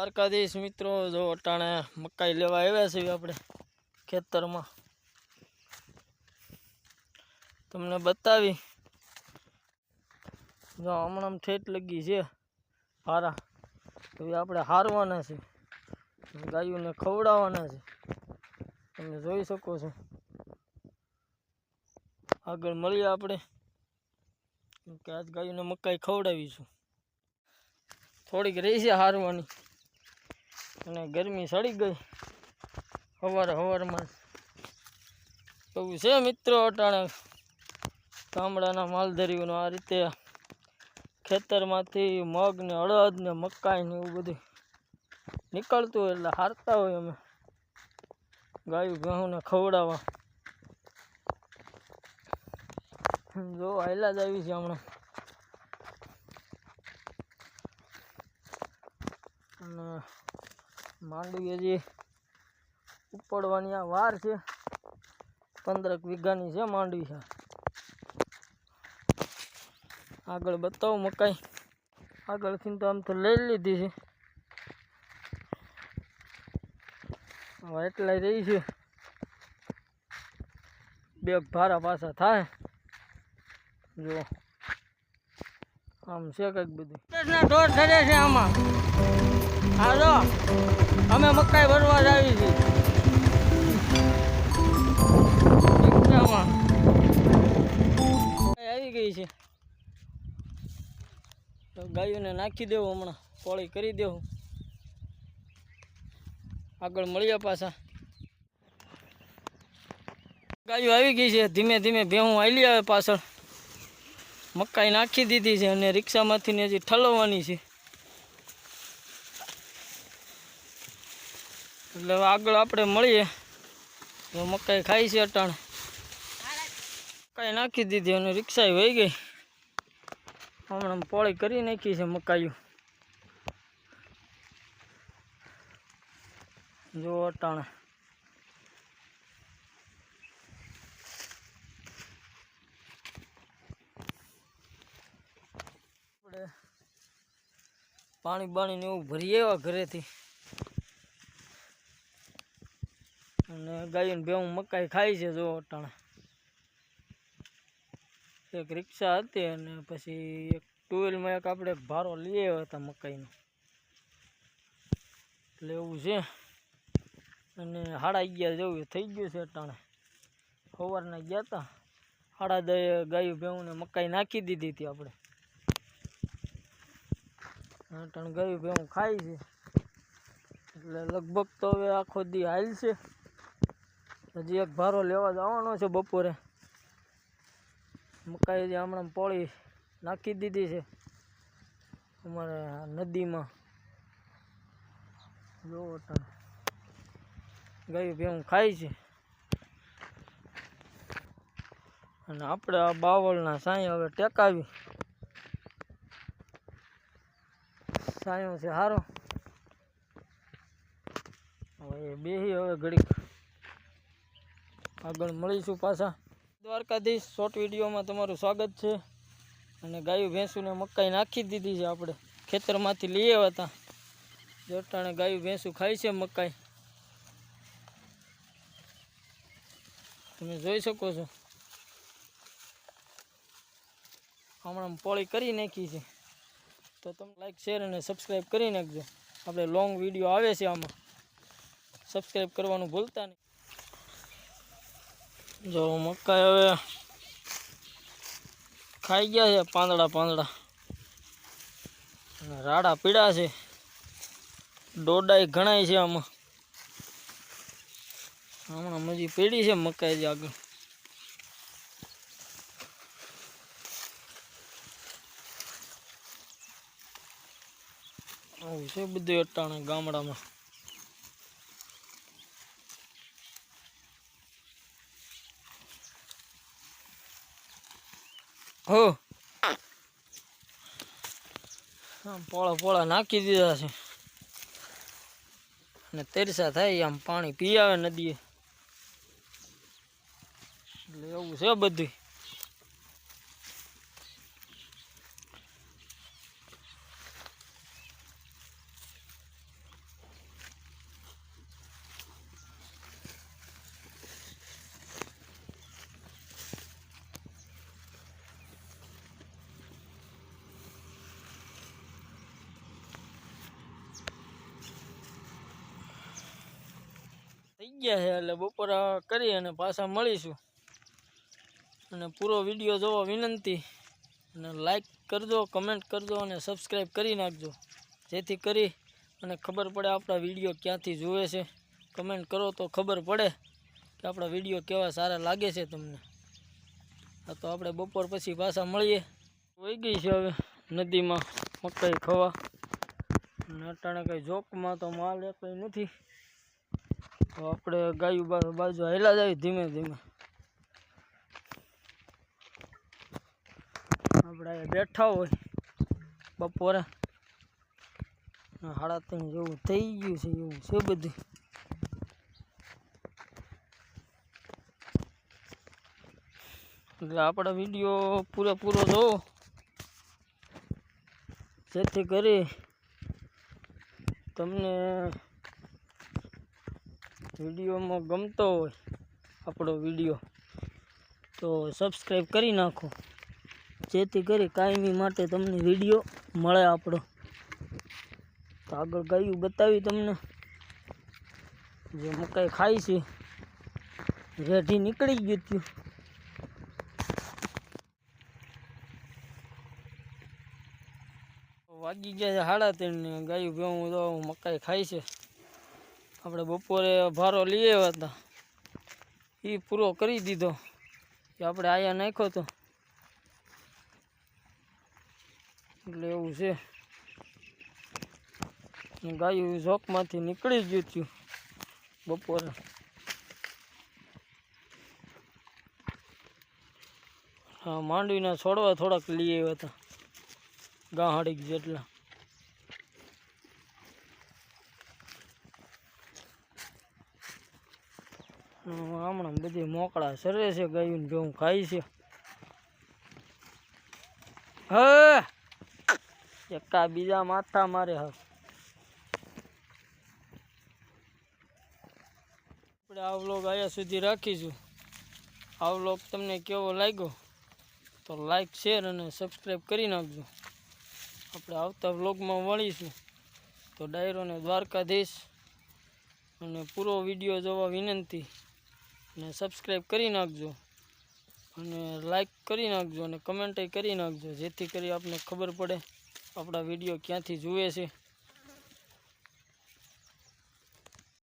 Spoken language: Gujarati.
દ્વારકાધીશ મિત્રો, જો અટાણે મકાઈ લેવા આવ્યા છીએ આપણે ખેતરમાં. તમને બતાવી જો હમણાં ઠેઠ લગી છે હારા, તો આપણે હારવાના છે, ગાયોને ખવડાવવાના છે. તમે જોઈ શકો છો. આગળ મળીએ આપણે, કે આજ ગાયોને મકાઈ ખવડાવીશું. થોડીક રહી છે હારવાની, અને ગરમી સડી ગઈ સવારમાં. એવું છે મિત્રો, અટાણે ગામડાના માલધારીઓનું આ રીતે ખેતરમાંથી મગ ને અડદ ને મકાઈ ને એવું બધું નીકળતું હોય એટલે હારતા હોય અમે ગાયું ભેંસોને ખવડાવવા. જો હાયલા જ આવી છે હમણાં, અને માંડવી હજી ઉપડવાની આ વાર છે. 15 વીઘાની છે માંડવી છે. આગળ બતાવો મકાઈ, આગળથી તો આમ તો લઈ લીધી છે, હવે એટલાય રહી છે. બે ભારા પાછા થાય. જો આમ છે કંઈક બધું ઢોર ચડે છે આમાં. હા જો અમે મકાઈ ભરવા જ આવી છીએ. આવી ગઈ છે, તો ગાયોને નાખી દેવું, હમણાં પોળી કરી દેવું. આગળ મળીએ પાછા. ગાયો આવી ગઈ છે, ધીમે ધીમે ભેહું હાલી આવે પાછળ. મકાઈ નાખી દીધી છે, અને રિક્ષામાંથી હજી ઠલવવાની છે. એટલે આગળ આપણે મળીએ. મકાઈ ખાઈ છે અટાણે, મકાઈ નાખી દીધી અને રિક્ષા વહી ગઈ. હમણાં પોળી કરી નાખી છે મકાઈઓ. જો અટાણે આપણે પાણી બાણી ને એવું ભરી આવ્યા ઘરેથી, અને ગાયોને ભેહું મકાઈ ખાઈ છે. જો અટાણે એક રિક્ષા હતી, અને પછી એક ટુવેલમાં એક આપણે ભારો લઈ આવ્યા હતા મકાઈનો. એટલે એવું છે. અને 11:30 જેવું થઈ ગયું છે અટાણે. સવારના ગયા હતા 10:30 ગાયું ભેહુંને મકાઈ નાખી દીધી હતી આપણે. અટાણે ગાયું ભેહું ખાઈ છે, એટલે લગભગ તો હવે આખો દી હાલ છે. હજી એક ભારો લેવા જવાનો છે બપોરે. મકાઈ જે હમણાં પોળી નાખી દીધી છે અમારે નદીમાં. જો અટાણે ગાયું ભેહું ખાય છે, અને આપણે આ બાવળના સાંય હવે ટેકાવી. સાયો છે સારો. હવે બેહી હવે ઘડીક, આગળ મળીશું પાછા. દ્વારકાધીશ શોર્ટ વિડીયોમાં તમારું સ્વાગત છે. અને ગાયું ભેંસુને મકાઈ નાખી દીધી છે આપણે, ખેતરમાંથી લઈ આવ્યા હતા. જોટાણે ગાયું ભેંસું ખાય છે મકાઈ, તમે જોઈ શકો છો. હમણાં પોળી કરી નાખી છે, તો તમે લાઈક શેર અને સબસ્ક્રાઈબ કરી નાખજો. આપણે લોંગ વિડીયો આવે છે આમાં, સબસ્ક્રાઈબ કરવાનું ભૂલતા નહીં. જો મકાઈ હવે ખાઈ ગયા છે પાંદડા, અને રાડા પીડા છે. ડોડાઈ ઘણાય છે આમાં. હમણાં મજી પીડી છે મકાઈ જ આગળ. આવું છે બધું અટાણે ગામડામાં. હો પોળા નાખી દીધા છે, અને તેરસા થાય આમ પાણી પી આવે નદીએ. એટલે એવું છે બધું. ગયા છે એટલે બપોરા કરી અને પાછા મળીશું. અને પૂરો વિડીયો જોવો વિનંતી, અને લાઈક કરજો, કમેન્ટ કરજો અને સબસ્ક્રાઈબ કરી નાખજો, જેથી કરી અને ખબર પડે આપણા વિડીયો ક્યાંથી જુએ છે. કમેન્ટ કરો તો ખબર પડે કે આપણા વિડીયો કેવા સારા લાગે છે તમને. હા તો આપણે બપોર પછી પાછા મળીએ. વહી ગઈ છે હવે નદીમાં મકાઈ ખવા, અને અટાણે કંઈ જોકમાં તો માલ કંઈ નથી, તો આપણે ગાયું બાજુ હેલા જાય ધીમે ધીમે. આપણે અહીંયા બેઠા હોય બપોરે 3:30 જેવું થઈ ગયું છે, એવું છે બધું. એટલે આપણા વિડીયો પૂરેપૂરો જોવો, જેથી કરી તમને વિડીયોમાં ગમતો હોય આપણો વિડીયો તો સબસ્ક્રાઈબ કરી નાખો, જેથી કરી કાયમી માટે તમને વિડીયો મળે આપણો. તો આગળ ગાયું બતાવી તમને, જે મકાઈ ખાઈ છે રેઢી નીકળી ગયું હતું. વાગી ગયા છે 3:30 ને ગાયું ભેવું તો મકાઈ ખાઈ છે. આપણે બપોરે ભારો લઈ આવ્યા હતા, એ પૂરો કરી દીધો, એ આપણે આયા નાખ્યો હતો, એટલે એવું છે. ગાયું ઝોકમાંથી નીકળી ગયું હતું બપોરે. હા, માંડવીના છોડવા થોડાક લઈ આવ્યા હતા, ગાહાડીક જેટલા. હમણાં બધી મોકળા સરે છે, ગાયું ભેવું ખાય છે. હા, એકા બીજા માથા મારે. હા, આપણે આ વ્લોગ અહીંયા સુધી રાખીશું. આ વ્લોગ તમને કેવો લાગ્યો તો લાઈક, શેર અને સબસ્ક્રાઈબ કરી નાખજો. આપણે આવતા વ્લોગમાં મળીશું. તો ડાયરોને દ્વારકાધીશ, અને પૂરો વિડીયો જોવા વિનંતી, અને સબસ્ક્રાઈબ કરી નાખજો, અને લાઈક કરી નાખજો, અને કમેન્ટ કરી નાખજો, જેથી કરી આપને ખબર પડે આપણા વિડીયો ક્યાંથી જુએ છે.